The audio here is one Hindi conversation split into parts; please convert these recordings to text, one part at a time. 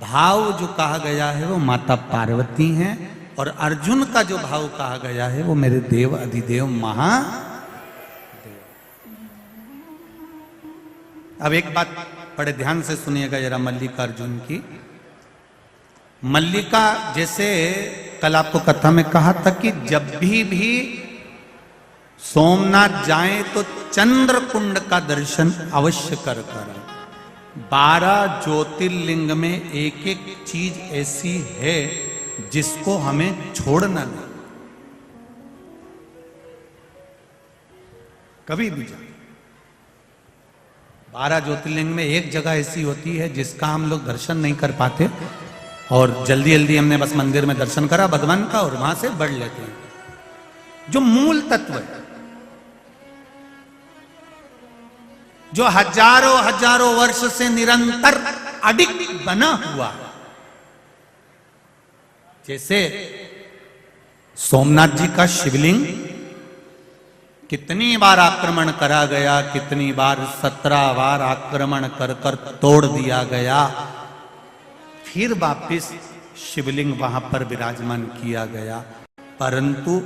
भाव जो कहा गया है वो माता पार्वती हैं, और अर्जुन का जो भाव कहा गया है वो मेरे देव अधिदेव महादेव। अब एक बात बड़े ध्यान से सुनिएगा जरा मल्लिका अर्जुन की। मल्लिका, जैसे कल आपको कथा में कहा था कि जब भी सोमनाथ जाएं तो चंद्र कुंड का दर्शन अवश्य कर 12 ज्योतिर्लिंग में एक एक चीज ऐसी है जिसको हमें छोड़ना नहीं, कभी भी जाए। 12 ज्योतिर्लिंग में एक जगह ऐसी होती है जिसका हम लोग दर्शन नहीं कर पाते, और जल्दी जल्दी हमने बस मंदिर में दर्शन करा भगवान का और वहां से बढ़ लेते हैं। जो मूल तत्व है, जो हजारों हजारों वर्ष से निरंतर अडिग बना हुआ, जैसे सोमनाथ जी का शिवलिंग कितनी बार आक्रमण करा गया, कितनी बार 17 बार आक्रमण कर कर तोड़ दिया गया, फिर वापिस शिवलिंग वहां पर विराजमान किया गया। परंतु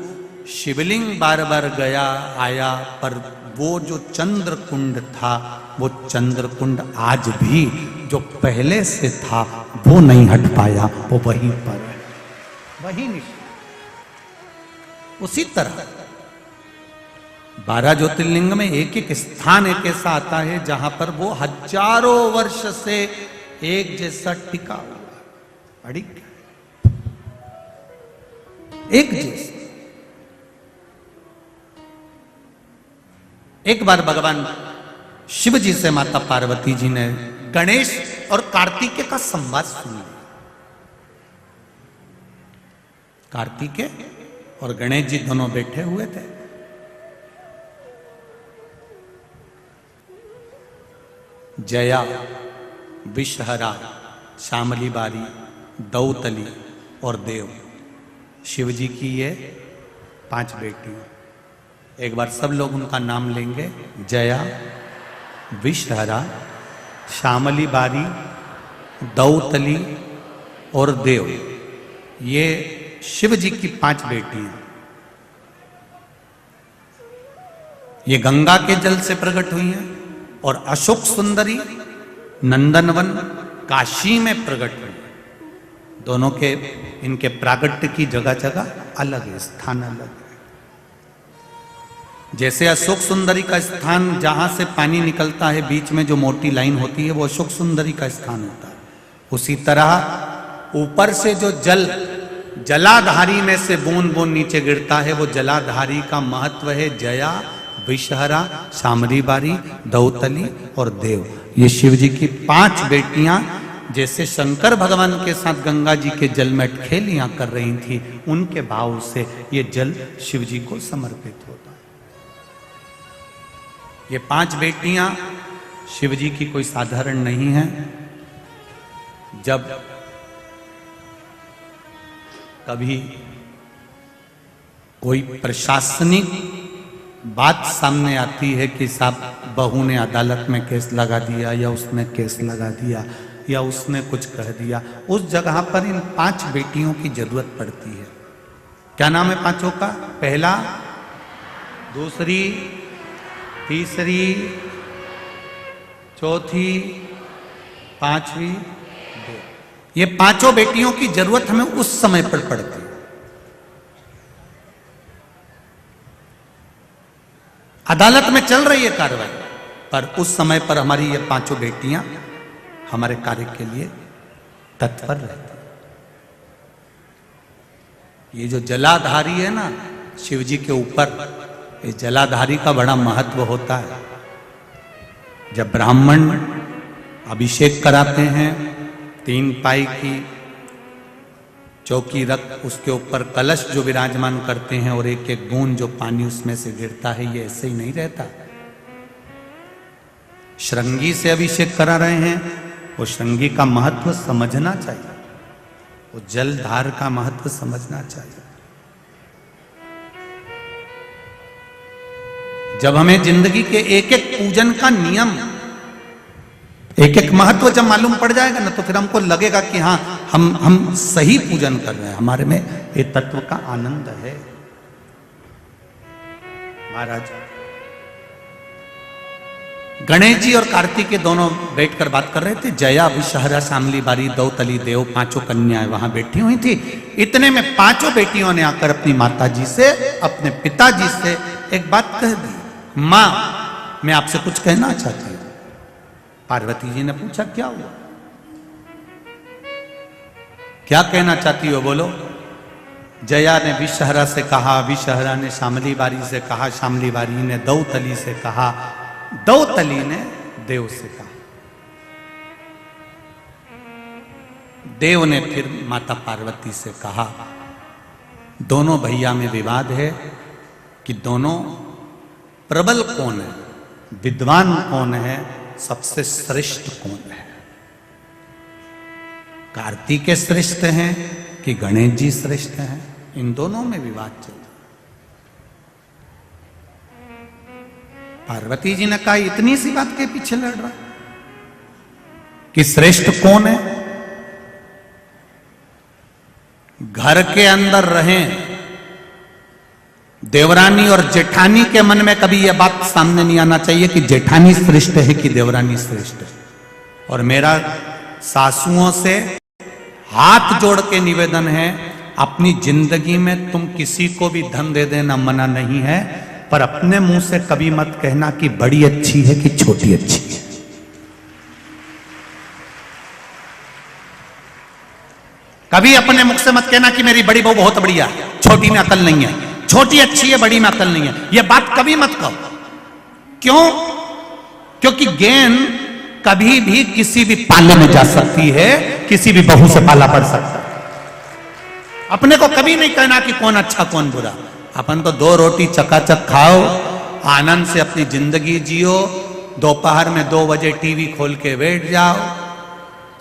शिवलिंग बार बार गया आया, पर वो जो चंद्र कुंड था, वो चंद्र कुंड आज भी जो पहले से था वो नहीं हट पाया, वो वहीं पर है, वहीं नहीं। उसी तरह 12 ज्योतिर्लिंग में एक एक स्थान एक ऐसा आता है जहां पर वो हजारों वर्ष से एक जैसा टिका हुआ, अड़िग एक जैसा। एक बार भगवान शिव जी से माता पार्वती जी ने गणेश और कार्तिकेय का संवाद सुन लिया। कार्तिकेय और गणेश जी दोनों बैठे हुए थे। जया, विषहरा, श्यामली बारी, दौतली और देव, शिव जी की ये 5 बेटी। एक बार सब लोग उनका नाम लेंगे। जया, विषहरा, श्यामली बारी, दौतली और देव, ये शिव जी की 5 बेटी हैं। ये गंगा के जल से प्रकट हुई हैं, और अशोक सुंदरी नंदनवन काशी में प्रकट हुई। दोनों के इनके प्रागट्य की जगह जगह अलग है, स्थान अलग है। जैसे अशोक सुंदरी का स्थान जहां से पानी निकलता है, बीच में जो मोटी लाइन होती है, वो अशोक सुंदरी का स्थान होता है। उसी तरह ऊपर से जो जल जलाधारी में से बूंद बूंद नीचे गिरता है, वो जलाधारी का महत्व है। जया, विषहरा, श्यामली बारी, दौतली और देव, ये शिव जी की 5 बेटियां जैसे शंकर भगवान के साथ गंगा जी के जल में अटखेलियां कर रही थी, उनके भाव से ये जल शिव जी को समर्पित होता। ये 5 बेटियां शिव जी की कोई साधारण नहीं है। जब कभी कोई प्रशासनिक बात सामने आती है कि साहब बहू ने अदालत में केस लगा दिया, या उसने केस लगा दिया, या उसने कुछ कह दिया, उस जगह पर इन 5 बेटियों की जरूरत पड़ती है। क्या नाम है 5 का? पहला, दूसरी, तीसरी, चौथी, 5वीं, 2। ये 5 बेटियों की जरूरत हमें उस समय पर पड़ती है। अदालत में चल रही है कार्रवाई, पर उस समय पर हमारी ये 5 बेटियां हमारे कार्य के लिए तत्पर रहती। ये जो जलाधारी है ना शिव जी के ऊपर, इस जलाधारी का बड़ा महत्व होता है। जब ब्राह्मण अभिषेक कराते हैं, 3 पाई की चौकी रख उसके ऊपर कलश जो विराजमान करते हैं, और एक एक बूंद जो पानी उसमें से गिरता है, ये ऐसे ही नहीं रहता। श्रृंगी से अभिषेक करा रहे हैं, वो श्रृंगी का महत्व समझना चाहिए, वो जलधार का महत्व समझना चाहिए। जब हमें जिंदगी के एक एक पूजन का नियम एक एक महत्व जब मालूम पड़ जाएगा ना तो फिर हमको लगेगा कि हाँ हम सही पूजन कर रहे हैं, हमारे में ये तत्व का आनंद है। महाराज गणेश जी और कार्तिक दोनों बैठकर बात कर रहे थे। जया विषहरा शामली बारी दौतली देव पांचों कन्याएं वहां बैठी हुई थी। इतने में पांचों बेटियों ने आकर अपनी माता जी से, अपने पिताजी से एक बात कह दी, मां मैं आपसे कुछ कहना चाहती हूं। पार्वती जी ने पूछा क्या हुआ, क्या कहना चाहती हो बोलो। जया ने विषहरा से कहा, विषहरा ने शामली बारी से कहा, शामली बारी ने दौतली से कहा, दौतली ने देव से कहा। देव ने फिर माता पार्वती से कहा। दोनों भैया में विवाद है कि दोनों प्रबल कौन है, विद्वान कौन है, सबसे श्रेष्ठ कौन है। कार्तिक श्रेष्ठ हैं कि गणेश जी श्रेष्ठ हैं, इन दोनों में विवाद चल रहा। पार्वती जी ने कहा इतनी सी बात के पीछे लड़ रहा कि श्रेष्ठ कौन है। घर के अंदर रहें, देवरानी और जेठानी के मन में कभी यह बात सामने नहीं आना चाहिए कि जेठानी श्रेष्ठ है कि देवरानी श्रेष्ठ है। और मेरा सासुओं से हाथ जोड़ के निवेदन है, अपनी जिंदगी में तुम किसी को भी धन दे देना मना नहीं है, पर अपने मुंह से कभी मत कहना कि बड़ी अच्छी है कि छोटी अच्छी है। कभी अपने मुख से मत कहना कि मेरी बड़ी बहू बहुत बढ़िया है, छोटी में अकल नहीं है, छोटी अच्छी है, बड़ी में अकल नहीं है। यह बात कभी मत कहो। क्यों? क्योंकि गेंद कभी भी किसी भी पाले में जा सकती है, किसी भी बहू से पाला पड़ सकता है। अपने को कभी नहीं कहना कि कौन अच्छा कौन बुरा। अपन तो 2 रोटी चकाचक खाओ, आनंद से अपनी जिंदगी जियो, दोपहर में 2 बजे टीवी खोल के बैठ जाओ,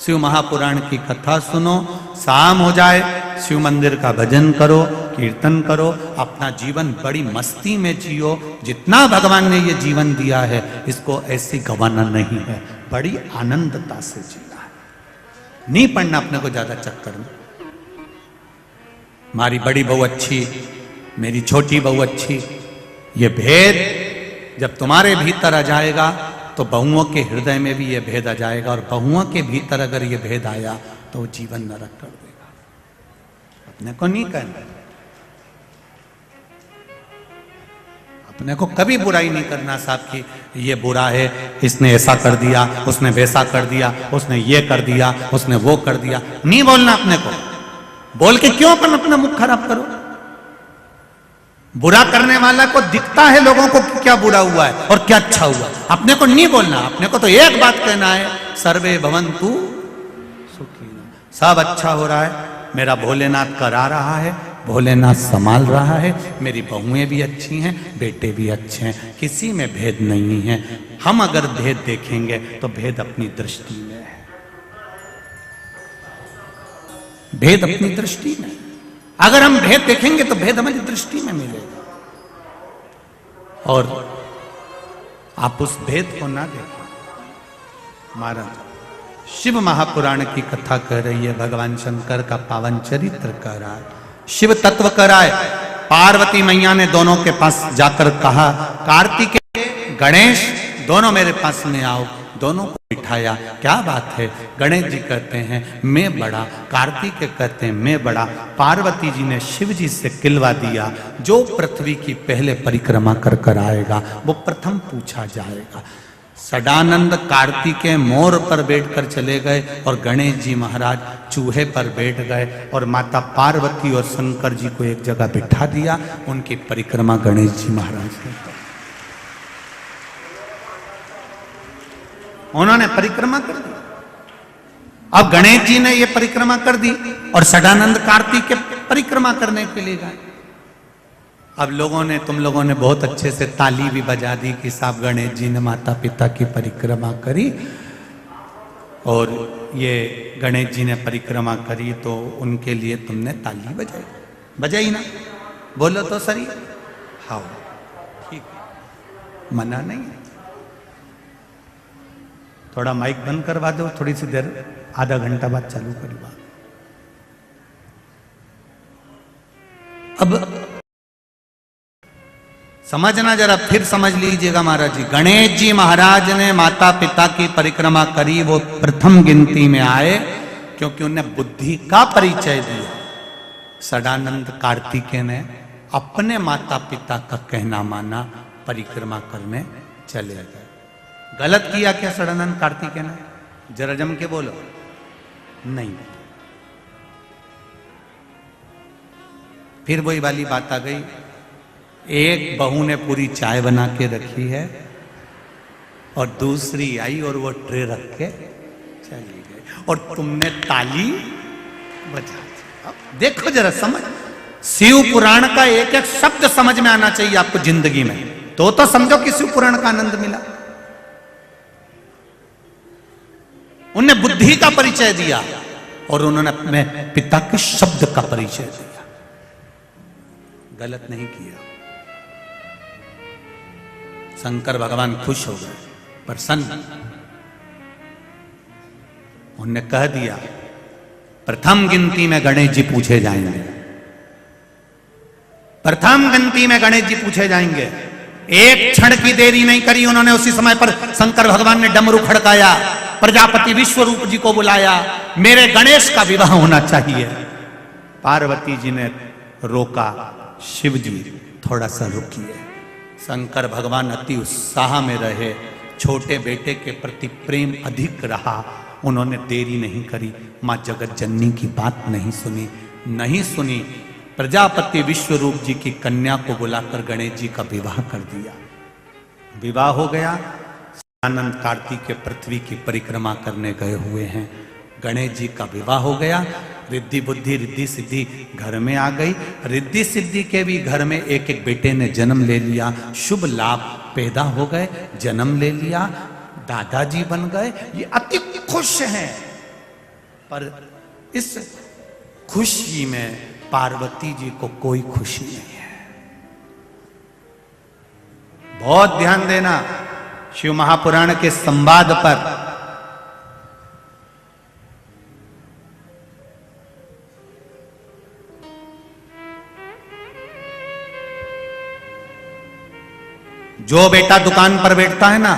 शिव महापुराण की कथा सुनो, शाम हो जाए शिव मंदिर का भजन करो, कीर्तन करो, अपना जीवन बड़ी मस्ती में जियो। जितना भगवान ने ये जीवन दिया है इसको ऐसे गंवाना नहीं है, बड़ी आनंदता से जीना है। नहीं पड़ना अपने को ज्यादा चक्कर में, हमारी बड़ी बहू अच्छी, मेरी छोटी बहू अच्छी। ये भेद जब तुम्हारे भीतर आ जाएगा तो बहुओं के हृदय में भी ये भेद आ जाएगा, और बहुओं के भीतर अगर ये भेद आया तो जीवन नरक कर देगा। अपने को नहीं कहना, अपने को कभी बुराई नहीं करना साहब कि ये बुरा है, इसने ऐसा कर दिया, उसने वैसा कर दिया, उसने ये कर दिया, उसने वो कर दिया। नहीं बोलना अपने को। बोल के क्यों अपन अपना मुख खराब करो। बुरा करने वाला को दिखता है लोगों को कि क्या बुरा हुआ है और क्या अच्छा हुआ। अपने को नहीं बोलना, अपने को तो एक बात कहना है, सर्वे भवन्तु सुखिनः। सब अच्छा हो रहा है, मेरा भोलेनाथ करा रहा है, भोलेनाथ संभाल रहा है, मेरी बहुएं भी अच्छी हैं, बेटे भी अच्छे हैं, किसी में भेद नहीं है। हम अगर भेद देखेंगे तो भेद अपनी दृष्टि में है, भेद अपनी दृष्टि में। अगर हम भेद देखेंगे तो भेद हमारी दृष्टि में मिलेगा, और आप उस भेद को ना देखें। महाराज शिव महापुराण की कथा कह रही है, भगवान शंकर का पावन चरित्र कह रहा है, शिव तत्व कह रहा है। पार्वती मैया ने दोनों के पास जाकर कहा, कार्तिकेय गणेश दोनों मेरे पास में आओ। दोनों को बिठाया। क्या बात है? गणेश जी कहते हैं मैं बड़ा, कार्तिक कहते हैं मैं बड़ा। पार्वती जी ने शिव जी से किलवा दिया, जो पृथ्वी की पहले परिक्रमा कर कर आएगा वो प्रथम पूछा जाएगा। सदानंद कार्तिकेय मोर पर बैठकर चले गए और गणेश जी महाराज चूहे पर बैठ गए, और माता पार्वती और शंकर जी को एक जगह बिठा दिया। उनकी परिक्रमा गणेश जी महाराज ने की। उन्होंने परिक्रमा कर दी। अब गणेश जी ने ये परिक्रमा कर दी और सदानंद कार्तिक के परिक्रमा करने के लिए गए। अब लोगों ने, तुम लोगों ने बहुत अच्छे से ताली भी बजा दी कि साहब गणेश जी ने माता पिता की परिक्रमा करी, और ये गणेश जी ने परिक्रमा करी तो उनके लिए तुमने ताली बजाई। बजाई ना? बोलो तो सही। हाँ ठीक है, मना नहीं है। थोड़ा माइक बंद करवा दो, थोड़ी सी देर, आधा घंटा बाद चालू करवा। अब समझना जरा, फिर समझ लीजिएगा महाराज जी। गणेश जी महाराज ने माता पिता की परिक्रमा करी, वो प्रथम गिनती में आए क्योंकि उन्हें बुद्धि का परिचय दिया। सदानंद कार्तिकेय ने अपने माता पिता का कहना माना, परिक्रमा करने चले गए। गलत किया क्या सदानंद कार्तिकेय ने? जरा जम के बोलो। नहीं। फिर वही वाली बात आ गई, एक बहू ने पूरी चाय बना के रखी है और दूसरी आई और वो ट्रे रख के चली गई और तुमने ताली बजा दी। अब देखो जरा, समझ, शिव पुराण का एक एक शब्द समझ में आना चाहिए आपको जिंदगी में, तो समझो कि शिव पुराण का आनंद मिला। उन्हें बुद्धि का परिचय दिया और उन्होंने अपने पिता के शब्द का परिचय दिया। गलत नहीं किया। शंकर भगवान खुश हो गए, प्रसन्न। उन्होंने कह दिया प्रथम गिनती में गणेश जी पूछे जाएंगे, प्रथम गिनती में गणेश जी पूछे जाएंगे। एक क्षण की देरी नहीं करी उन्होंने, उसी समय पर शंकर भगवान ने डमरू खड़काया, प्रजापति विश्वरूप जी को बुलाया, मेरे गणेश का विवाह होना चाहिए। पार्वती जी ने रोका, शिव जी थोड़ा सा रुकिए। शंकर भगवान अति उत्साह में रहे, छोटे बेटे के प्रति प्रेम अधिक रहा, उन्होंने देरी नहीं करी। मां जगत जननी की बात नहीं सुनी। प्रजापति विश्वरूप जी की कन्या को बुलाकर गणेश जी का विवाह कर दिया। विवाह हो गया। आनंद कार्तिकेय पृथ्वी की परिक्रमा करने गए हुए हैं, गणेश जी का विवाह हो गया। रिद्धि बुद्धि रिद्धि सिद्धि घर में आ गई। रिद्धि सिद्धि के भी घर में एक एक बेटे ने जन्म ले लिया, शुभ लाभ पैदा हो गए, जन्म ले लिया, दादाजी बन गए। ये अति खुश हैं, पर इस खुशी में पार्वती जी को कोई खुशी नहीं है। बहुत ध्यान देना शिव महापुराण के संवाद पर। जो बेटा दुकान पर बैठता है ना,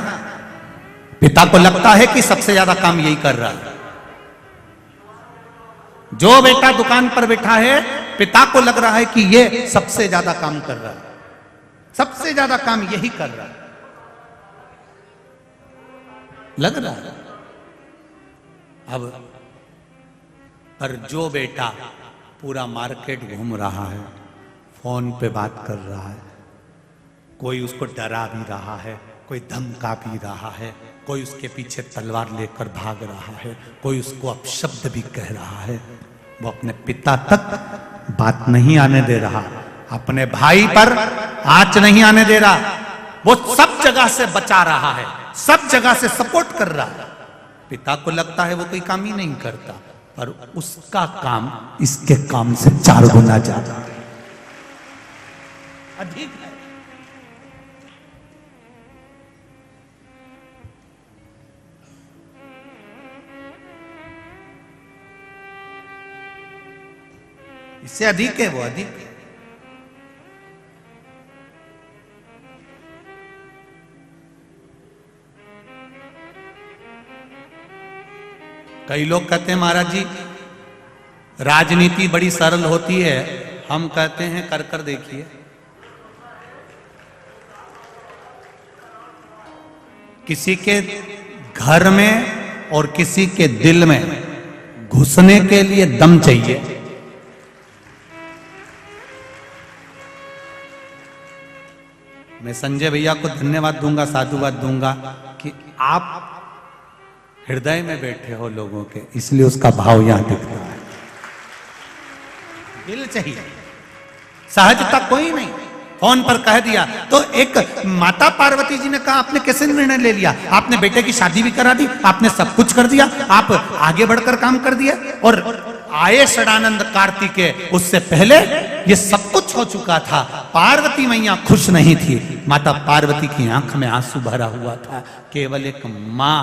पिता को लगता है कि सबसे ज्यादा काम यही कर रहा है। जो बेटा दुकान पर बैठा है, पिता को लग रहा है कि ये सबसे ज्यादा काम कर रहा है, सबसे ज्यादा काम यही कर रहा है, लग रहा है। अब पर जो बेटा पूरा मार्केट घूम रहा है, फोन पे बात कर रहा है, कोई उसको डरा भी रहा है, कोई धमका भी रहा है, कोई उसके पीछे तलवार लेकर भाग रहा है, कोई उसको अपशब्द भी कह रहा है, वो अपने पिता तक बात नहीं आने दे रहा, अपने भाई पर आंच नहीं आने दे रहा, वो सब जगह से बचा रहा है, सब जगह से सपोर्ट कर रहा है। पिता को लगता है वो कोई काम ही नहीं करता, पर उसका काम इसके काम से 4 गुना ज्यादा अधिक है। इससे अधिक है, वो अधिक है। कई लोग कहते हैं महाराज जी राजनीति बड़ी सरल होती है, हम कहते हैं कर कर देखिए। किसी के घर में और किसी के दिल में घुसने के लिए दम चाहिए। मैं संजय भैया को धन्यवाद दूंगा, साधुवाद दूंगा कि आप हृदय में बैठे हो लोगों के, इसलिए उसका भाव यहां दिखता है। दिल चाहिए, सहजता कोई नहीं। फोन पर कह दिया तो एक माता पार्वती जी ने कहा आपने कैसे निर्णय ले लिया, आपने बेटे की शादी भी करा दी, आपने सब कुछ कर दिया, आप आगे बढ़कर काम कर दिया। और आए सदानंद कार्तिकेय, उससे पहले ये सब कुछ हो चुका था। पार्वती मैया खुश नहीं थी, माता पार्वती की आंख में आंसू भरा हुआ था। केवल एक माँ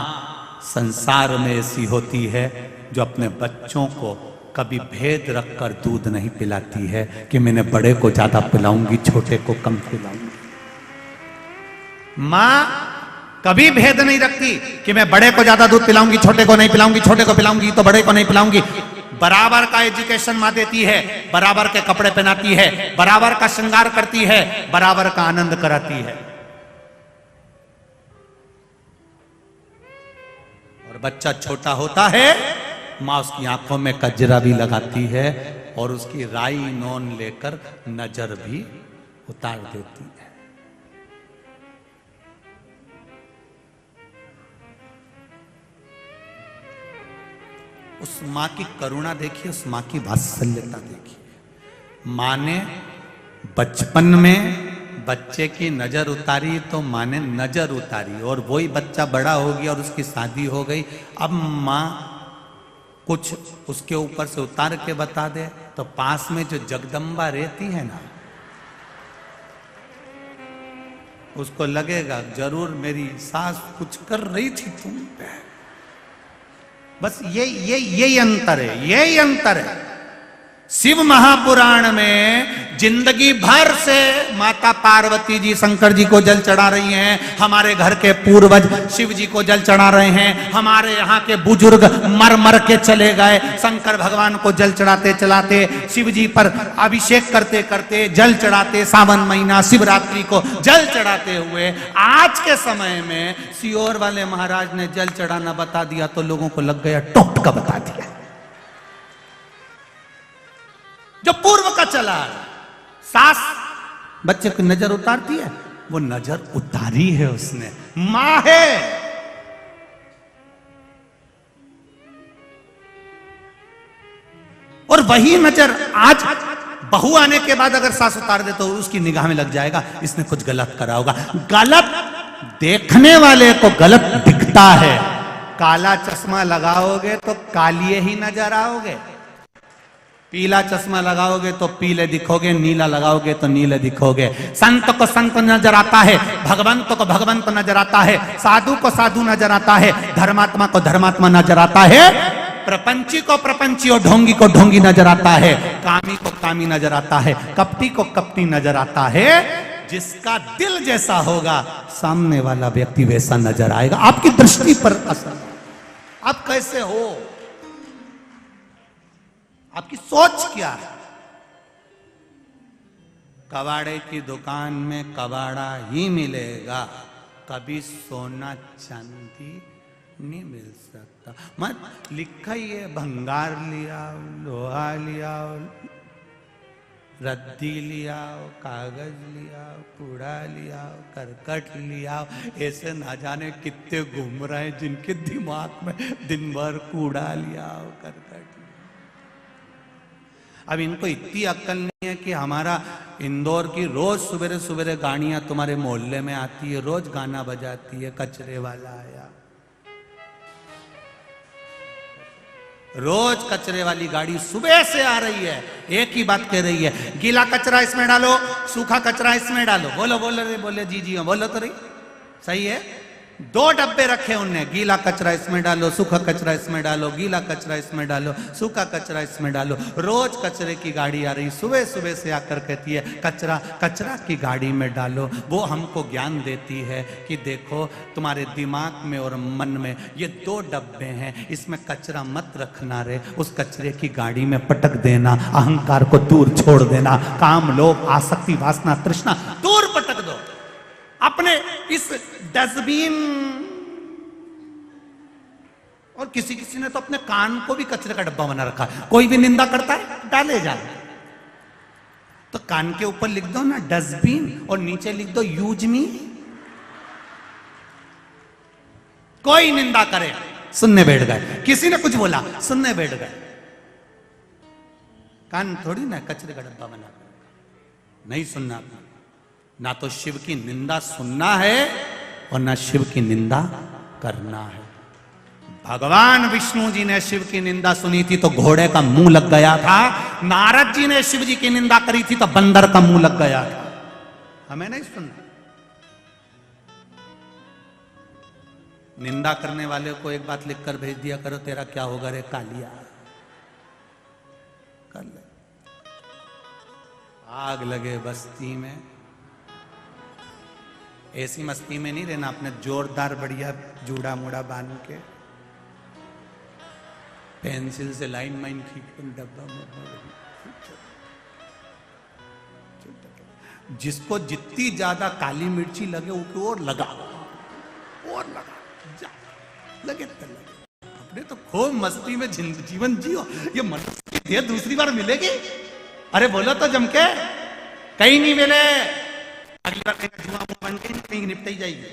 संसार में ऐसी होती है जो अपने बच्चों को कभी भेद रखकर दूध नहीं पिलाती है कि मैंने बड़े को ज्यादा पिलाऊंगी, छोटे को कम पिलाऊंगी। मां कभी भेद नहीं रखती कि मैं बड़े को ज्यादा दूध पिलाऊंगी, छोटे को नहीं पिलाऊंगी, छोटे को पिलाऊंगी तो बड़े को नहीं पिलाऊंगी। बराबर का एजुकेशन मां देती है, बराबर के कपड़े पहनाती है, बराबर का श्रृंगार करती है, बराबर का आनंद कराती है। और बच्चा छोटा होता है, मां उसकी आंखों में कजरा भी लगाती है और उसकी राई नोन लेकर नजर भी उतार देती है। उस मां की करुणा देखिए, उस मां की वात्सल्यता देखिए। मां ने बचपन में बच्चे की नजर उतारी तो मां ने नजर उतारी, और वही बच्चा बड़ा हो गया और उसकी शादी हो गई। अब मां कुछ उसके ऊपर से उतार के बता दे तो पास में जो जगदम्बा रहती है ना, उसको लगेगा जरूर मेरी सास कुछ कर रही थी तुम पे। बस यही अंतर है, यही अंतर है। शिव महापुराण में जिंदगी भर से माता पार्वती जी शंकर जी को जल चढ़ा रही हैं, हमारे घर के पूर्वज शिव जी को जल चढ़ा रहे हैं, हमारे यहाँ के बुजुर्ग मर मर के चले गए शंकर भगवान को जल चढ़ाते चढ़ाते, शिव जी पर अभिषेक करते करते, जल चढ़ाते, सावन महीना शिवरात्रि को जल चढ़ाते हुए आज के समय में सियोर वाले महाराज ने जल चढ़ाना बता दिया तो लोगों को लग गया टोटका बता दिया। जो पूर्व का चला, सास बच्चे की नजर उतारती है, वो नजर उतारी है उसने, मां है। और वही नजर आज बहू आने के बाद अगर सास उतार दे तो उसकी निगाह में लग जाएगा इसने कुछ गलत करा होगा। गलत देखने वाले को गलत दिखता है। काला चश्मा लगाओगे तो कालिए ही नजर आओगे, पीला चश्मा लगाओगे तो पीले दिखोगे, नीला लगाओगे तो नीले दिखोगे। संत को संत नजर आता है, भगवंत को भगवंत नजर आता है, साधु को साधु नजर आता है, धर्मात्मा को धर्मात्मा नजर आता है, प्रपंची को प्रपंची और ढोंगी को ढोंगी नजर आता है, कामी को कामी नजर आता है, कपटी को कपटी नजर आता है। जिसका दिल जैसा होगा सामने वाला व्यक्ति वैसा नजर आएगा। आपकी दृष्टि पर असर, आप कैसे हो, आपकी सोच क्या है। कबाड़े की दुकान में कबाड़ा ही मिलेगा, कभी सोना चांदी नहीं मिल सकता। मत लिखा ही है, भंगार लिया, लोहा लिया, रद्दी लिया, कागज लिया, कूड़ा लिया, करकट लिया। ऐसे ना जाने कितने घूम रहे हैं जिनके दिमाग में दिन भर कूड़ा लिया, करकट। अब इनको इतनी अक्ल नहीं है कि हमारा इंदौर की रोज सवेरे सवेरे गाड़ियां तुम्हारे मोहल्ले में आती है, रोज गाना बजाती है, कचरे वाला आया। रोज कचरे वाली गाड़ी सुबह से आ रही है, एक ही बात कह रही है, गीला कचरा इसमें डालो, सूखा कचरा इसमें डालो। बोलो बोलो रे, बोले जी जी बोलो तो रही, सही है। 2 डब्बे रखे उनने, गीला कचरा इसमें डालो, सूखा कचरा इसमें डालो, गीला कचरा इसमें डालो, सूखा कचरा इसमें डालो। रोज कचरे की गाड़ी आ रही, सुबह सुबह से आकर कहती है कचरा कचरा की गाड़ी में डालो। वो हमको ज्ञान देती है कि देखो तुम्हारे दिमाग में और मन में ये 2 डब्बे हैं, इसमें कचरा मत रखना रे, उस कचरे की गाड़ी में पटक देना, अहंकार को दूर छोड़ देना, काम लोभ आसक्ति वासना तृष्णा दूर पटक दो। अपने इस डस्टबिन, और किसी किसी ने तो अपने कान को भी कचरे का डब्बा बना रखा। कोई भी निंदा करता है डाले जाए, तो कान के ऊपर लिख दो ना डस्टबिन और नीचे लिख दो यूज मी। कोई निंदा करे सुनने बैठ गए, किसी ने कुछ बोला सुनने बैठ गए। कान थोड़ी ना कचरे का डब्बा बना, नहीं सुनना। ना तो शिव की निंदा सुनना है और ना शिव की निंदा करना है। भगवान विष्णु जी ने शिव की निंदा सुनी थी तो घोड़े का मुंह लग गया था, नारद जी ने शिव जी की निंदा करी थी तो बंदर का मुंह लग गया था। हमें नहीं सुनना। निंदा करने वाले को एक बात लिखकर भेज दिया करो, तेरा क्या होगा रे कालिया, कर ले। आग लगे बस्ती में, ऐसी मस्ती में नहीं रहना, अपने जोरदार बढ़िया जूड़ा मुड़ा बांध के पेंसिल से लाइन माइन खींच कर डब्बा में, जिसको जितनी ज्यादा काली मिर्ची लगे उसको और लगा, और लगा, जा लगे तो लगे। अपने तो खूब मस्ती में जीवन जियो। ये मनुष्य की दूसरी बार मिलेगी? अरे बोलो तो जम के, कहीं नहीं मिले, अगली बार कहीं जुआ बन के कहीं निपट ही जाएगी।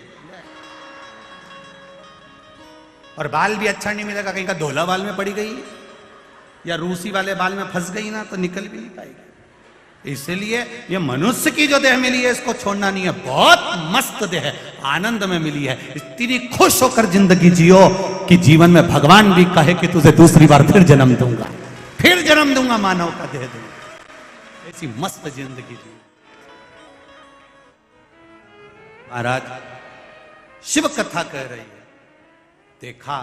और बाल भी अच्छा नहीं मिलेगा, कहीं का धोला बाल में पड़ी गई या रूसी वाले बाल में फंस गई ना तो निकल भी नहीं पाएगी। इसलिए ये मनुष्य की जो देह मिली है इसको छोड़ना नहीं है। बहुत मस्त देह आनंद में मिली है, इतनी खुश होकर जिंदगी जियो कि जीवन में भगवान भी कहे कि तुझे दूसरी बार फिर जन्म दूंगा, फिर जन्म दूंगा, मानव का देह दूंगा। ऐसी मस्त जिंदगी जी। महाराज शिव कथा कह रही है, देखा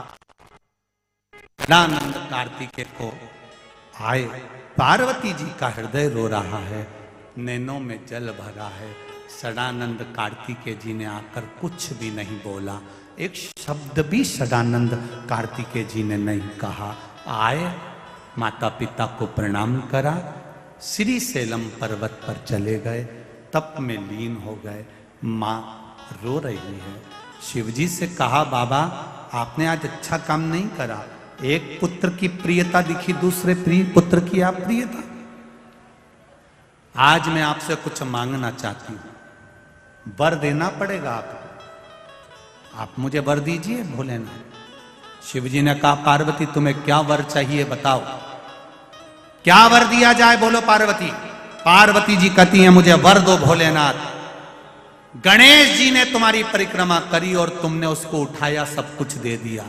सदानंद कार्तिकेय को आए, पार्वती जी का हृदय रो रहा है, नैनों में जल भरा है। सदानंद कार्तिकेय जी ने आकर कुछ भी नहीं बोला, एक शब्द भी सदानंद कार्तिकेय जी ने नहीं कहा। आए, माता पिता को प्रणाम करा, श्री सेलम पर्वत पर चले गए, तप में लीन हो गए। माँ रो रही है, शिवजी से कहा बाबा आपने आज अच्छा काम नहीं करा, एक पुत्र की प्रियता दिखी, दूसरे पुत्र की अप्रियता। आज मैं आपसे कुछ मांगना चाहती हूं, वर देना पड़ेगा आपको, आप मुझे वर दीजिए भोलेनाथ। शिवजी ने कहा पार्वती तुम्हें क्या वर चाहिए बताओ, क्या वर दिया जाए बोलो पार्वती। पार्वती जी कहती हैं मुझे वर दो भोलेनाथ, गणेश जी ने तुम्हारी परिक्रमा करी और तुमने उसको उठाया, सब कुछ दे दिया,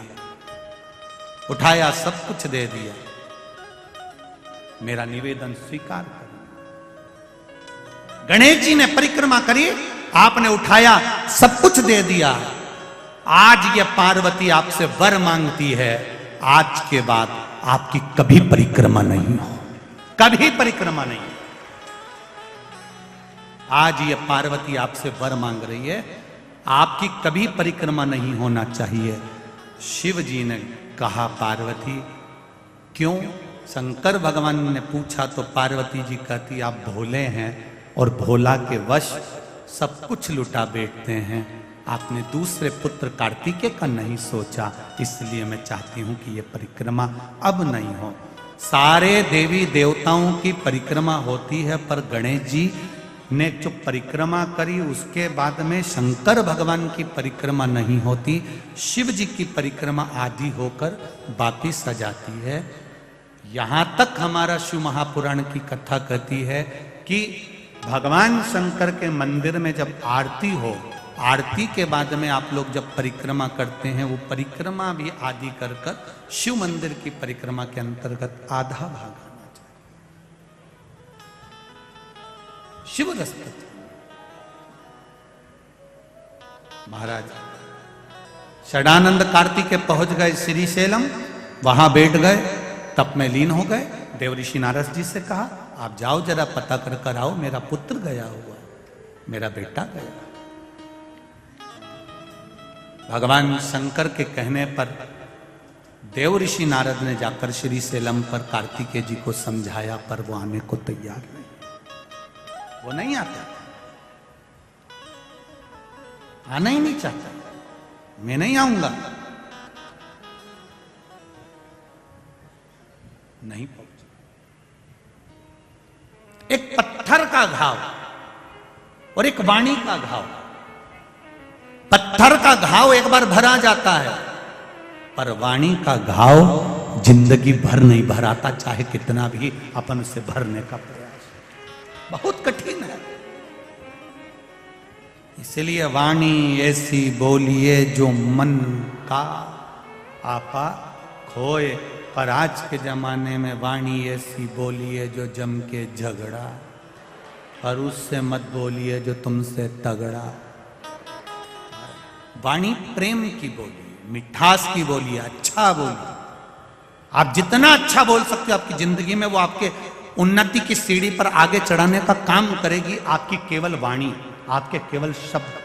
उठाया सब कुछ दे दिया, मेरा निवेदन स्वीकार करो। गणेश जी ने परिक्रमा करी, आपने उठाया, सब कुछ दे दिया। आज ये पार्वती आपसे वर मांगती है, आज के बाद आपकी कभी परिक्रमा नहीं हो, कभी परिक्रमा नहीं। आज ये पार्वती आपसे वर मांग रही है, आपकी कभी परिक्रमा नहीं होना चाहिए। शिव जी ने कहा पार्वती क्यों? शंकर भगवान ने पूछा तो पार्वती जी कहती आप भोले हैं और भोला के वश सब कुछ लुटा बैठते हैं, आपने दूसरे पुत्र कार्तिकेय का नहीं सोचा, इसलिए मैं चाहती हूं कि ये परिक्रमा अब नहीं हो। सारे देवी देवताओं की परिक्रमा होती है, पर गणेश जी ने जो परिक्रमा करी उसके बाद में शंकर भगवान की परिक्रमा नहीं होती, शिव जी की परिक्रमा आदि होकर वापिस आ जाती है। यहां तक हमारा शिव महापुराण की कथा कहती है कि भगवान शंकर के मंदिर में जब आरती हो, आरती के बाद में आप लोग जब परिक्रमा करते हैं, वो परिक्रमा भी आदि कर कर शिव मंदिर की परिक्रमा के अंतर्गत आधा भाग शिव रसपति। महाराज सदानंद कार्तिकेय पहुंच गए श्रीशैलम, वहां बैठ गए, तप में लीन हो गए। देवऋषि नारद जी से कहा आप जाओ जरा पता कर कर आओ, मेरा पुत्र गया हुआ, मेरा बेटा गया। भगवान शंकर के कहने पर देवऋषि नारद ने जाकर श्रीशैलम पर कार्तिकेय जी को समझाया, पर वो आने को तैयार नहीं, वो नहीं आता, आना ही नहीं चाहता, मैं नहीं आऊंगा, नहीं पहुंचा। एक पत्थर का घाव और एक वाणी का घाव। पत्थर का घाव एक बार भरा जाता है, पर वाणी का घाव जिंदगी भर नहीं भराता, चाहे कितना भी अपन उसे भरने का प्रयास, बहुत कठिन है। इसलिए वाणी ऐसी बोलिए जो मन का आपा खोए, पर आज के जमाने में वाणी ऐसी बोलिए जो जम के झगड़ा, और उससे मत बोलिए जो तुमसे तगड़ा। वाणी प्रेम की बोलिए, मिठास की बोलिए, अच्छा बोलिए। आप जितना अच्छा बोल सकते हो आपकी जिंदगी में, वो आपके उन्नति की सीढ़ी पर आगे चढ़ाने का काम करेगी आपकी केवल वाणी, आपके केवल शब्द।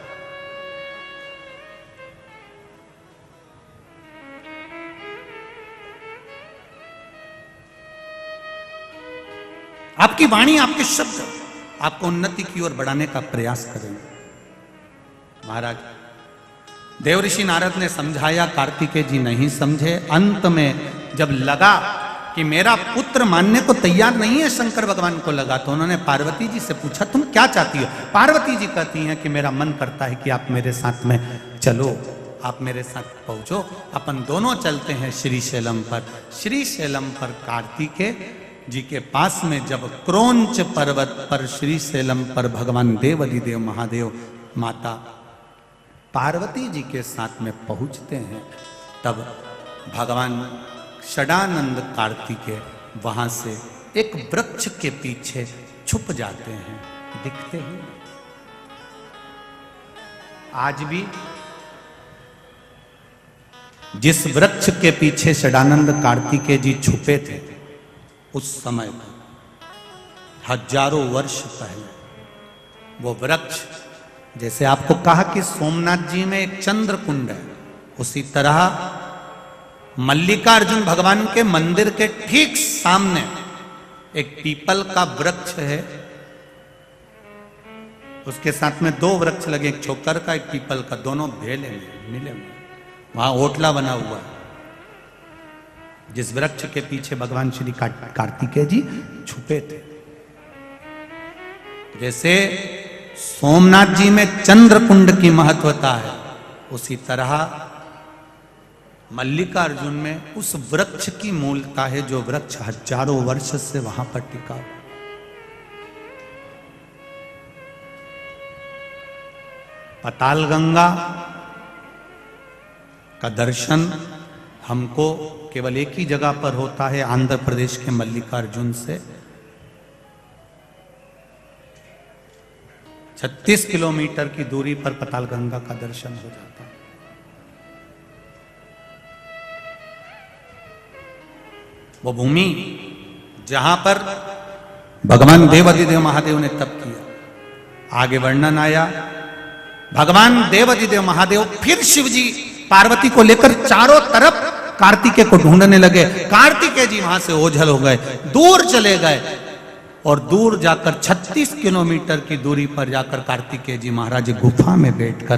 आपकी वाणी, आपके शब्द आपको उन्नति की ओर बढ़ाने का प्रयास करेंगे। महाराज देवऋषि नारद ने समझाया, कार्तिकेय जी नहीं समझे। अंत में जब लगा कि मेरा पुत्र मानने को तैयार नहीं है, शंकर भगवान को लगा, तो उन्होंने पार्वती जी से पूछा तुम क्या चाहती हो। पार्वती जी कहती हैं कि मेरा मन करता है कि आप मेरे साथ में चलो, आप मेरे साथ पहुंचो, अपन दोनों चलते हैं श्रीशैलम पर। श्रीशैलम पर कार्तिकेय जी के पास में जब क्रोंच पर्वत पर श्रीशैलम पर भगवान देवाधिदेव महादेव माता पार्वती जी के साथ में पहुंचते हैं, तब भगवान षडानंद कार्तिकेय वहां से एक वृक्ष के पीछे छुप जाते हैं, दिखते हैं। आज भी जिस वृक्ष के पीछे षडानंद कार्तिकेय जी छुपे थे, उस समय हजारों वर्ष पहले वो वृक्ष, जैसे आपको कहा कि सोमनाथ जी में एक चंद्र कुंड है, उसी तरह मल्लिकार्जुन भगवान के मंदिर के ठीक सामने एक पीपल का वृक्ष है। उसके साथ में दो वृक्ष लगे, एक छोकर का, एक पीपल का, दोनों भेले में मिले हुए। वहां ओटला बना हुआ है, जिस वृक्ष के पीछे भगवान श्री कार्तिकेय जी छुपे थे। जैसे सोमनाथ जी में चंद्रकुंड की महत्वता है, उसी तरह मल्लिकार्जुन में उस वृक्ष की मूलता है, जो वृक्ष हजारों वर्ष से वहां पर टिका हुआ। पाताल गंगा का दर्शन हमको केवल एक ही जगह पर होता है, आंध्र प्रदेश के मल्लिकार्जुन से 36 किलोमीटर की दूरी पर पाताल गंगा का दर्शन हो जाता है। वो भूमि जहां पर भगवान देवाधिदेव महादेव ने तप किया। आगे वर्णन आया, भगवान देवाधिदेव महादेव फिर शिव जी पार्वती को लेकर चारों तरफ कार्तिकेय को ढूंढने लगे। कार्तिकेय जी वहां से ओझल हो गए, दूर चले गए, और दूर जाकर 36 किलोमीटर की दूरी पर जाकर कार्तिकेय जी महाराज गुफा में बैठकर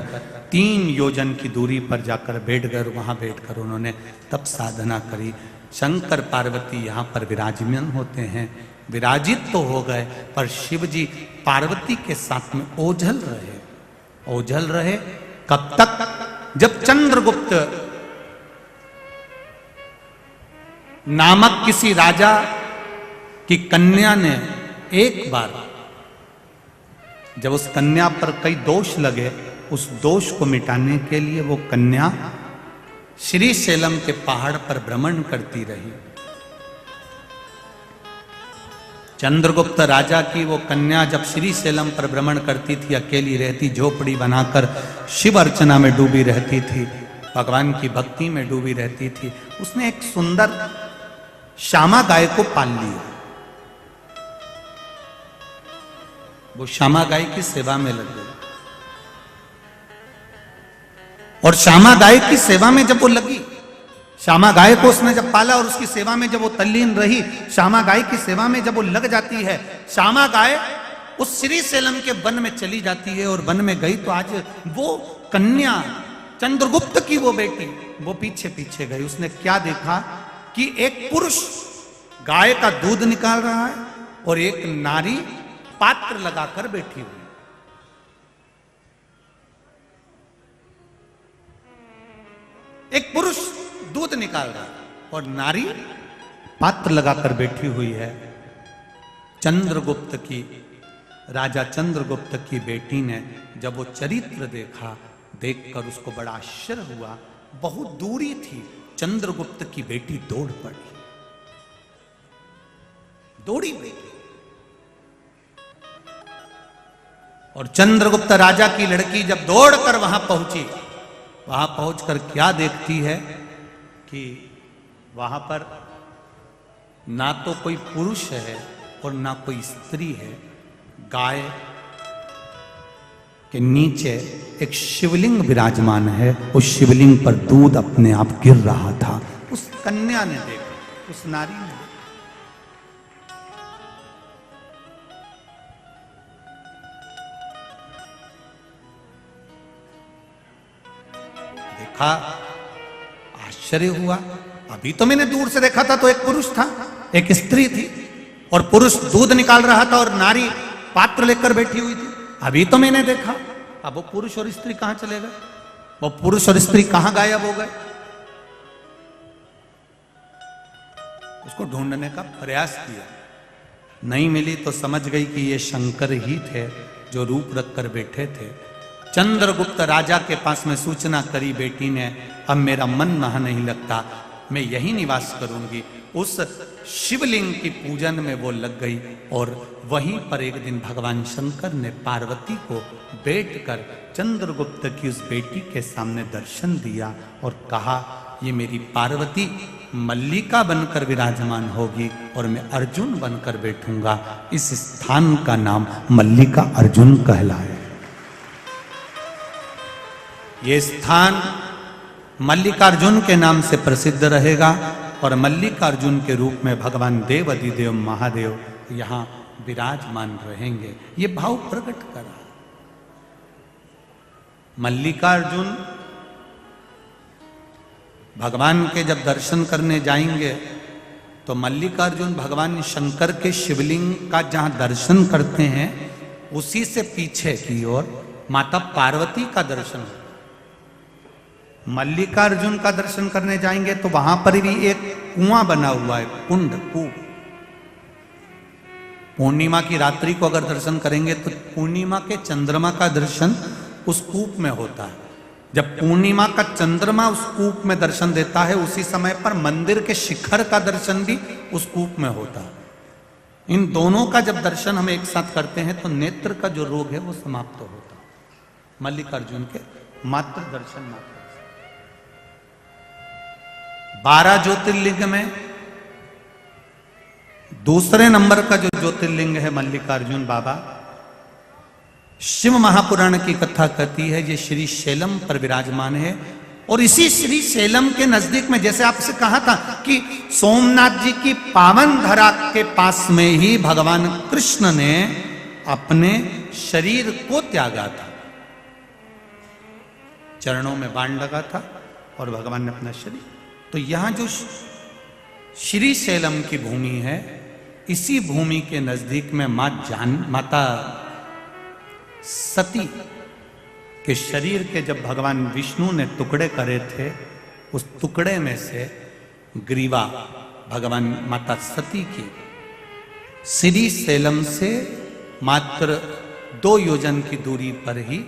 3 योजन की दूरी पर जाकर बैठ गए। वहां बैठकर उन्होंने तप साधना करी। शंकर पार्वती यहाँ पर विराजमान होते हैं, विराजित तो हो गए, पर शिव जी पार्वती के साथ में ओझल रहे। ओझल रहे कब तक? जब चंद्रगुप्त नामक किसी राजा की कन्या ने एक बार, जब उस कन्या पर कई दोष लगे, उस दोष को मिटाने के लिए वो कन्या श्रीशैलम के पहाड़ पर भ्रमण करती रही। चंद्रगुप्त राजा की वो कन्या जब श्रीशैलम पर भ्रमण करती थी, अकेली रहती, झोपड़ी बनाकर शिव अर्चना में डूबी रहती थी, भगवान की भक्ति में डूबी रहती थी। उसने एक सुंदर श्यामा गाय को पाल लिया। वो श्यामा गाय की सेवा में लग गई, और श्यामा गाय की सेवा में जब वो लगी, श्यामा गाय को उसने जब पाला और उसकी सेवा में जब वो तल्लीन रही, श्यामा गाय की सेवा में जब वो लग जाती है, श्यामा गाय उस श्रीशैलम के वन में चली जाती है। और वन में गई तो आज वो कन्या चंद्रगुप्त की वो बेटी वो पीछे पीछे गई। उसने क्या देखा कि एक पुरुष गाय का दूध निकाल रहा है और एक नारी पात्र लगाकर बैठी हुई। एक पुरुष दूध निकाल रहा है और नारी पात्र लगाकर बैठी हुई है। चंद्रगुप्त की, राजा चंद्रगुप्त की बेटी ने जब वो चरित्र देखा, देखकर उसको बड़ा आश्चर्य हुआ। बहुत दूरी थी, चंद्रगुप्त की बेटी दौड़ पड़ी, दौड़ी बेटी। और चंद्रगुप्त राजा की लड़की जब दौड़कर वहां पहुंची, वहां पहुंचकर क्या देखती है कि वहां पर ना तो कोई पुरुष है और ना कोई स्त्री है। गाय के नीचे एक शिवलिंग विराजमान है, उस शिवलिंग पर दूध अपने आप गिर रहा था। उस कन्या ने देखा, उस नारी ने देखा, आश्चर्य हुआ। अभी तो मैंने दूर से देखा था तो एक पुरुष था, एक स्त्री थी, और पुरुष दूध निकाल रहा था और नारी पात्र लेकर बैठी हुई थी। अभी तो मैंने देखा, अब वो पुरुष और स्त्री कहां चले गए? वो पुरुष और स्त्री कहां गायब हो गए? उसको ढूंढने का प्रयास किया, नहीं मिली तो समझ गई कि ये शंकर ही थे जो रूप रखकर बैठे थे। चंद्रगुप्त राजा के पास में सूचना करी बेटी ने, अब मेरा मन वहां नहीं लगता, मैं यही निवास करूंगी। उस शिवलिंग की पूजन में वो लग गई और वहीं पर एक दिन भगवान शंकर ने पार्वती को बैठकर चंद्रगुप्त की उस बेटी के सामने दर्शन दिया और कहा, ये मेरी पार्वती मल्लिका बनकर विराजमान होगी और मैं अर्जुन बनकर बैठूंगा। इस स्थान का नाम मल्लिका अर्जुन कहलाए। ये स्थान मल्लिकार्जुन के नाम से प्रसिद्ध रहेगा और मल्लिकार्जुन के रूप में भगवान देव अधिदेव महादेव यहां विराजमान रहेंगे। ये भाव प्रकट करा। मल्लिकार्जुन भगवान के जब दर्शन करने जाएंगे तो मल्लिकार्जुन भगवान शंकर के शिवलिंग का जहां दर्शन करते हैं उसी से पीछे की ओर माता पार्वती का दर्शन होगा। मल्लिकार्जुन का दर्शन करने जाएंगे तो वहां पर भी एक कुआं बना हुआ है, कुंड, कूप। पूर्णिमा की रात्रि को अगर दर्शन करेंगे तो पूर्णिमा के चंद्रमा का दर्शन उस कूप में होता है। जब पूर्णिमा का चंद्रमा उस कूप में दर्शन देता है उसी समय पर मंदिर के शिखर का दर्शन भी उस कूप में होता है। इन दोनों का जब दर्शन हम एक साथ करते हैं तो नेत्र का जो रोग है वो समाप्त होता है। मल्लिकार्जुन के मात्र दर्शन मात्र 12 ज्योतिर्लिंग में दूसरे नंबर का जो ज्योतिर्लिंग है मल्लिकार्जुन बाबा, शिव महापुराण की कथा कहती है ये श्री शैलम पर विराजमान है। और इसी श्री शैलम के नजदीक में, जैसे आपसे कहा था कि सोमनाथ जी की पावन धरा के पास में ही भगवान कृष्ण ने अपने शरीर को त्यागा था। चरणों में बाण लगा था और भगवान ने अपना शरीर, तो यहां जो श्री शैलम की भूमि है, इसी भूमि के नजदीक में माता सती के शरीर के जब भगवान विष्णु ने टुकड़े करे थे, उस टुकड़े में से ग्रीवा भगवान माता सती की श्री शैलम से मात्र 2 योजन की दूरी पर ही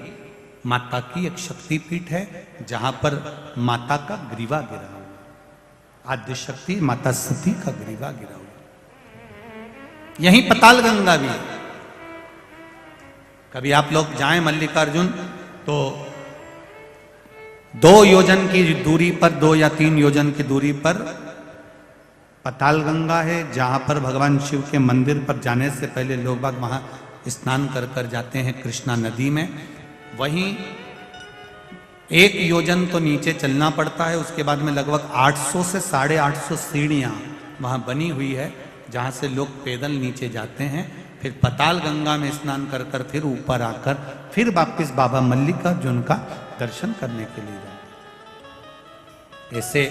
माता की एक शक्तिपीठ है, जहां पर माता का ग्रीवा गिरा हुआ, आद्य शक्ति माता सती का ग्रीवा गिरा हुआ। यहीं पताल गंगा भी है। कभी आप लोग जाएं मल्लिकार्जुन तो 2 योजन की दूरी पर, 2 या 3 योजन की दूरी पर पताल गंगा है, जहां पर भगवान शिव के मंदिर पर जाने से पहले लोग बाग वहां स्नान कर कर जाते हैं कृष्णा नदी में। वहीं 1 योजन तो नीचे चलना पड़ता है, उसके बाद में लगभग 800 से 850 सीढ़ियां वहां बनी हुई है, जहां से लोग पैदल नीचे जाते हैं, फिर पताल गंगा में स्नान कर कर फिर ऊपर आकर फिर वापिस बाबा मल्लिकार्जुन का दर्शन करने के लिए जाते हैं। ऐसे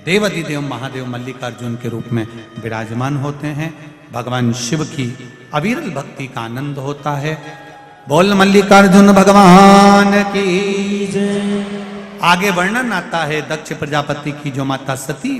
देवाधिदेव महादेव मल्लिकार्जुन के रूप में विराजमान होते हैं। भगवान शिव की अविरल भक्ति का आनंद होता है। बोल मल्लिकार्जुन भगवान की जय। आगे वर्णन आता है दक्ष प्रजापति की जो माता सती